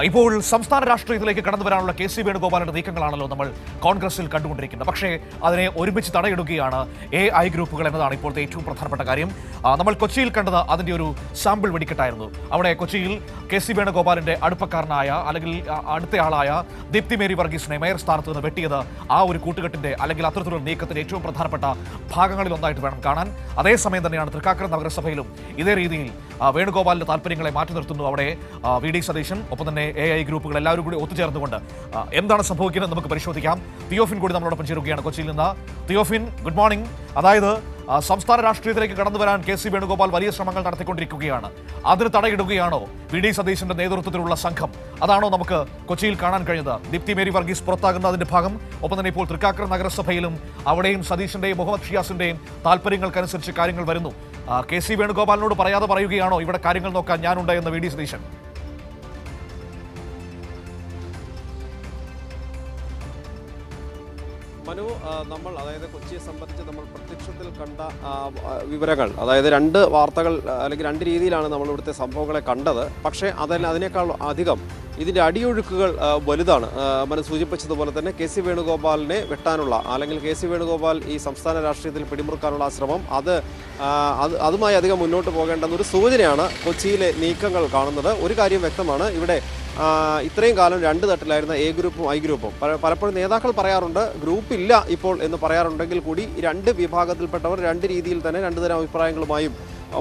ഇപ്പോൾ സംസ്ഥാന രാഷ്ട്രീയത്തിലേക്ക് കടന്നു വരാനുള്ള കെ സി വേണുഗോപാലിന്റെ നീക്കങ്ങളാണല്ലോ നമ്മൾ കോൺഗ്രസിൽ കണ്ടുകൊണ്ടിരിക്കുന്നത്. പക്ഷേ അതിനെ ഒരുമിച്ച് തടയിടുകയാണ് AI ഗ്രൂപ്പുകൾ എന്നതാണ് ഇപ്പോഴത്തെ ഏറ്റവും പ്രധാനപ്പെട്ട കാര്യം. നമ്മൾ കൊച്ചിയിൽ കണ്ടത് അതിന്റെ ഒരു സാമ്പിൾ വെടിക്കെട്ടായിരുന്നു. അവിടെ കൊച്ചിയിൽ കെ സി വേണുഗോപാലിന്റെ അടുപ്പക്കാരനായ അല്ലെങ്കിൽ അടുത്തയാളായ ദീപ്തി മേരി വർഗീസിനെ മേയർ സ്ഥാനത്ത് നിന്ന് വെട്ടിയത് ആ ഒരു കൂട്ടുകെട്ടിന്റെ അല്ലെങ്കിൽ അത്തരത്തിലുള്ള നീക്കത്തിന്റെ ഏറ്റവും പ്രധാനപ്പെട്ട ഭാഗങ്ങളിൽ ഒന്നായിട്ട് വേണം കാണാൻ. അതേസമയം തന്നെയാണ് തൃക്കാക്കര നഗരസഭയിലും ഇതേ രീതിയിൽ വേണുഗോപാലിന്റെ താല്പര്യങ്ങളെ മാറ്റി നിർത്തുന്നു. അവിടെ VD സതീശൻ ഒപ്പം തന്നെ AI ഗ്രൂപ്പുകൾ എല്ലാവരും കൂടി ഒത്തുചേർന്നുകൊണ്ട് എന്താണ് സംഭവിക്കുന്നത് നമുക്ക് പരിശോധിക്കാം. തിയോഫിൻ കൂടി നമ്മളോടൊപ്പം ചേരുകയാണ് കൊച്ചിയിൽ നിന്ന്. Theophin, good morning. അതായത് സംസ്ഥാന രാഷ്ട്രീയത്തിലേക്ക് കടന്നു വരാൻ കെ സി വേണുഗോപാൽ വലിയ ശ്രമങ്ങൾ നടത്തിക്കൊണ്ടിരിക്കുകയാണ്. അതിന് തടയിടുകയാണോ VD സതീശന്റെ നേതൃത്വത്തിലുള്ള സംഘം? അതാണോ നമുക്ക് കൊച്ചിയിൽ കാണാൻ കഴിഞ്ഞത്? ദീപ്തി മേരി വർഗീസ് പുറത്താകുന്ന അതിന്റെ ഭാഗം, ഒപ്പം തന്നെ ഇപ്പോൾ തൃക്കാക്കര നഗരസഭയിലും അവിടെയും സതീശന്റെയും മുഹമ്മദ് ഷിയാസിന്റെയും താല്പര്യങ്ങൾക്കനുസരിച്ച് കാര്യങ്ങൾ വരുന്നു. കെ സി വേണുഗോപാലിനോട് പറയാതെ പറയുകയാണോ ഇവിടെ കാര്യങ്ങൾ നോക്കാൻ ഞാനുണ്ട് എന്ന് VD സതീശൻ? മനു, നമ്മൾ അതായത് കൊച്ചിയെ സംബന്ധിച്ച് നമ്മൾ പ്രത്യക്ഷത്തിൽ കണ്ട വിവരങ്ങൾ, അതായത് രണ്ട് വാർത്തകൾ അല്ലെങ്കിൽ രണ്ട് രീതിയിലാണ് നമ്മൾ ഇവിടുത്തെ സംഭവങ്ങളെ കണ്ടത്. പക്ഷേ അതിനേക്കാൾ അധികം ഇതിൻ്റെ അടിയൊഴുക്കുകൾ വലുതാണ്. മനു സൂചിപ്പിച്ചതുപോലെ തന്നെ കെ സി വേണുഗോപാലിനെ വെട്ടാനുള്ള അല്ലെങ്കിൽ കെ സി വേണുഗോപാൽ ഈ സംസ്ഥാന രാഷ്ട്രീയത്തിൽ പിടിമുറുക്കാനുള്ള ശ്രമം അതുമായി അധികം മുന്നോട്ട് പോകേണ്ടെന്ന ഒരു സൂചനയാണ് കൊച്ചിയിലെ നീക്കങ്ങൾ കാണുന്നത്. ഒരു കാര്യം വ്യക്തമാണ്, ഇവിടെ ഇത്രയും കാലം രണ്ട് തട്ടിലായിരുന്ന A ഗ്രൂപ്പും I ഗ്രൂപ്പും പലപ്പോഴും നേതാക്കൾ പറയാറുണ്ട് ഗ്രൂപ്പില്ല ഇപ്പോൾ എന്ന് പറയാറുണ്ടെങ്കിൽ കൂടി രണ്ട് വിഭാഗത്തിൽപ്പെട്ടവർ രണ്ട് രീതിയിൽ തന്നെ രണ്ട് തരം അഭിപ്രായങ്ങളുമായും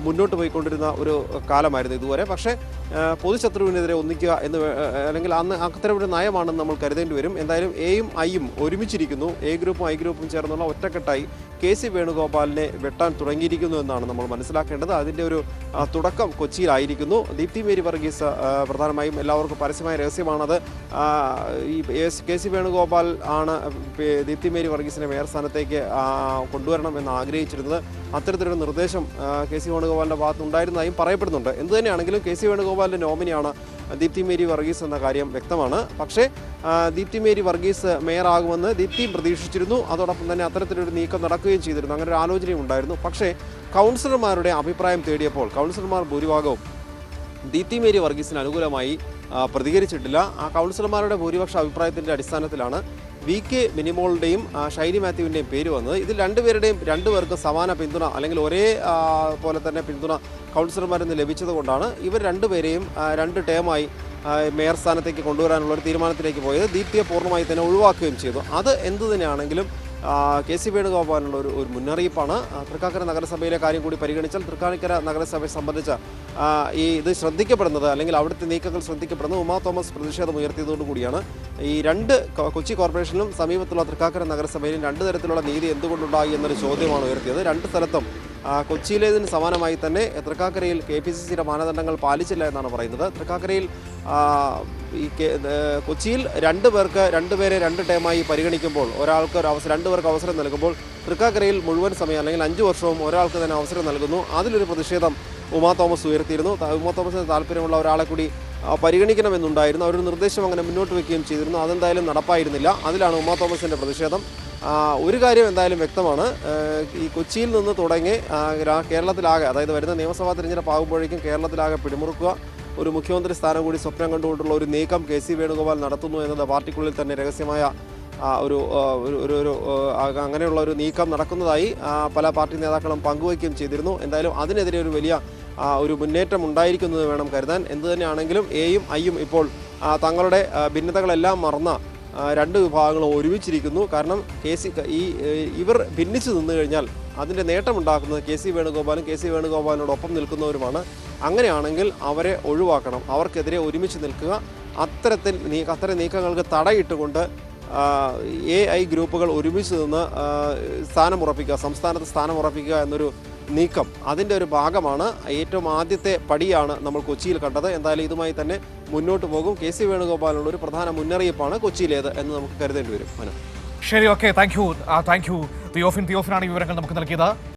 മുന്നോട്ട് പോയിക്കൊണ്ടിരുന്ന ഒരു കാലമായിരുന്നു ഇതുവരെ. പക്ഷേ പൊതുശത്രുവിനെതിരെ ഒന്നിക്കുക എന്ന് അല്ലെങ്കിൽ അന്ന് അത്തരം ഒരു നയമാണെന്ന് നമ്മൾ കരുതേണ്ടി വരും. എന്തായാലും Aയും Iയും ഒരുമിച്ചിരിക്കുന്നു. A ഗ്രൂപ്പും I ഗ്രൂപ്പും ചേർന്നുള്ള ഒറ്റക്കെട്ടായി കെ സി വേണുഗോപാലിനെ വെട്ടാൻ തുടങ്ങിയിരിക്കുന്നു എന്നാണ് നമ്മൾ മനസ്സിലാക്കേണ്ടത്. അതിൻ്റെ ഒരു തുടക്കം കൊച്ചിയിലായിരിക്കുന്നു. ദീപ്തി മേരി വർഗീസ് പ്രധാനമായും എല്ലാവർക്കും പരസ്യമായ രഹസ്യമാണത്. ഈ കെ സി വേണുഗോപാൽ ആണ് ദീപ്തി മേരി വർഗീസിനെ മേയർ സ്ഥാനത്തേക്ക് കൊണ്ടുവരണം എന്ന് ആഗ്രഹിച്ചിരുന്നത്. അത്തരത്തിലൊരു നിർദ്ദേശം കെ സി വേണുഗോപാലിൻ്റെ ഭാഗത്ത് ഉണ്ടായിരുന്നതായും പറയപ്പെടുന്നുണ്ട്. എന്തു തന്നെയാണെങ്കിലും കെ സി വേണുഗോപാലിൻ്റെ നോമിനിയാണ് ദീപ്തി മേരി വർഗീസ് എന്ന കാര്യം വ്യക്തമാണ്. പക്ഷേ ദീപ്തി മേരി വർഗീസ് മേയറാകുമെന്ന് ദീപ്തിയും പ്രതീക്ഷിച്ചിരുന്നു. അതോടൊപ്പം തന്നെ അത്തരത്തിലൊരു നീക്കം നടക്കുകയും ചെയ്തിരുന്നു. അങ്ങനെ ഒരു ആലോചനയും ഉണ്ടായിരുന്നു. പക്ഷേ കൗൺസിലർമാരുടെ അഭിപ്രായം തേടിയപ്പോൾ കൗൺസിലർമാർ ഭൂരിഭാഗവും ദീപ്തി മേരി വർഗീസിന് അനുകൂലമായി പ്രതികരിച്ചിട്ടില്ല. ആ കൗൺസിലർമാരുടെ ഭൂരിപക്ഷ അഭിപ്രായത്തിൻ്റെ അടിസ്ഥാനത്തിലാണ് VK മിനിമോളുടെയും ഷൈനി മാത്യുവിൻ്റെയും പേര് വന്നത്. ഇതിൽ രണ്ടുപേർക്കും സമാന പിന്തുണ അല്ലെങ്കിൽ ഒരേ പോലെ തന്നെ പിന്തുണ കൗൺസിലർമാരിൽ നിന്ന് ലഭിച്ചതുകൊണ്ടാണ് ഇവർ രണ്ടുപേരെയും രണ്ട് ടേമായി മേയർ സ്ഥാനത്തേക്ക് കൊണ്ടുവരാനുള്ള ഒരു തീരുമാനത്തിലേക്ക് പോയത്. ദീപ്തിയെ പൂർണ്ണമായി തന്നെ ഒഴിവാക്കുകയും ചെയ്തു. അത് എന്തു തന്നെയാണെങ്കിലും കെ സി വേണുഗോപാലിനുള്ള ഒരു മുന്നറിയിപ്പാണ്. തൃക്കാക്കര നഗരസഭയിലെ കാര്യം കൂടി പരിഗണിച്ചാൽ തൃക്കാക്കര നഗരസഭയെ സംബന്ധിച്ച ഇത് ശ്രദ്ധിക്കപ്പെടുന്നത് അല്ലെങ്കിൽ അവിടുത്തെ നീക്കങ്ങൾ ശ്രദ്ധിക്കപ്പെടുന്നത് ഉമാ തോമസ് പ്രതിഷേധം ഉയർത്തിയതോടുകൂടിയാണ്. ഈ രണ്ട് കൊച്ചി കോർപ്പറേഷനിലും സമീപത്തുള്ള തൃക്കാക്കര നഗരസഭയിലും രണ്ട് തരത്തിലുള്ള നീതി എന്തുകൊണ്ടുണ്ടായി എന്നൊരു ചോദ്യമാണ് ഉയർത്തിയത്. രണ്ട് സ്ഥലത്തും കൊച്ചിയിലേതിന് സമാനമായി തന്നെ തൃക്കാക്കരയിൽ KPCCയുടെ മാനദണ്ഡങ്ങൾ പാലിച്ചില്ല എന്നാണ് പറയുന്നത്. തൃക്കാക്കരയിൽ കൊച്ചിയിൽ രണ്ടുപേരെ രണ്ട് ടേമായി പരിഗണിക്കുമ്പോൾ രണ്ടുപേർക്ക് അവസരം നൽകുമ്പോൾ തൃക്കാക്കരയിൽ മുഴുവൻ സമയം അല്ലെങ്കിൽ 5 വർഷവും ഒരാൾക്ക് തന്നെ അവസരം നൽകുന്നു. അതിലൊരു പ്രതിഷേധം ഉമാ തോമസ് ഉയർത്തിയിരുന്നു. ഉമാ തോമസിന് താല്പര്യമുള്ള ഒരാളെ കൂടി പരിഗണിക്കണമെന്നുണ്ടായിരുന്നു. അവരൊരു നിർദ്ദേശം അങ്ങനെ മുന്നോട്ട് വയ്ക്കുകയും ചെയ്തിരുന്നു. അതെന്തായാലും നടപ്പായിരുന്നില്ല. അതിലാണ് ഉമാ തോമസിൻ്റെ പ്രതിഷേധം. ഒരു കാര്യം എന്തായാലും വ്യക്തമാണ്, ഈ കൊച്ചിയിൽ നിന്ന് തുടങ്ങി കേരളത്തിലാകെ, അതായത് വരുന്ന നിയമസഭാ തിരഞ്ഞെടുപ്പ് ആകുമ്പോഴേക്കും കേരളത്തിലാകെ പിടിമുറുക്കുക, ഒരു മുഖ്യമന്ത്രി സ്ഥാനം കൂടി സ്വപ്നം കണ്ടുകൊണ്ടുള്ള ഒരു നീക്കം കെ സി വേണുഗോപാൽ നടത്തുന്നു എന്നത് പാർട്ടിക്കുള്ളിൽ തന്നെ രഹസ്യമായ അങ്ങനെയുള്ള ഒരു നീക്കം നടക്കുന്നതായി പല പാർട്ടി നേതാക്കളും പങ്കുവയ്ക്കുകയും ചെയ്തിരുന്നു. എന്തായാലും അതിനെതിരെ ഒരു വലിയ ഒരു മുന്നേറ്റം ഉണ്ടായിരിക്കുന്നത് വേണം കരുതാൻ. എന്തു തന്നെയാണെങ്കിലും Aയും Iയും ഇപ്പോൾ തങ്ങളുടെ ഭിന്നതകളെല്ലാം മറന്ന രണ്ട് വിഭാഗങ്ങളും ഒരുമിച്ചിരിക്കുന്നു. കാരണം ഇവർ ഭിന്നിച്ചു നിന്നു കഴിഞ്ഞാൽ അതിൻ്റെ നേട്ടമുണ്ടാക്കുന്നത് കെ സി വേണുഗോപാലും കെ സി വേണുഗോപാലിനോടൊപ്പം നിൽക്കുന്നവരുമാണ്. അങ്ങനെയാണെങ്കിൽ അവരെ ഒഴിവാക്കണം, അവർക്കെതിരെ ഒരുമിച്ച് നിൽക്കുക. അത്തരം നീക്കങ്ങൾക്ക് തടയിട്ടുകൊണ്ട് AI ഗ്രൂപ്പുകൾ ഒരുമിച്ച് നിന്ന് സംസ്ഥാനത്ത് സ്ഥാനമുറപ്പിക്കുക എന്നൊരു നീക്കം, അതിൻ്റെ ഒരു ഭാഗമാണ്. ഏറ്റവും ആദ്യത്തെ പടിയാണ് നമ്മൾ കൊച്ചിയിൽ കണ്ടത്. എന്തായാലും ഇതുമായി തന്നെ മുന്നോട്ട് പോകും. കെ സി വേണുഗോപാലിനുള്ള ഒരു പ്രധാന മുന്നറിയിപ്പാണ് കൊച്ചിയിലേത് എന്ന് നമുക്ക് കരുതേണ്ടി വരും. ശരി, ഓക്കെ, താങ്ക് യു തിയോഫിനാണ് ഈ വിവരങ്ങൾ നമുക്ക് നൽകിയത്.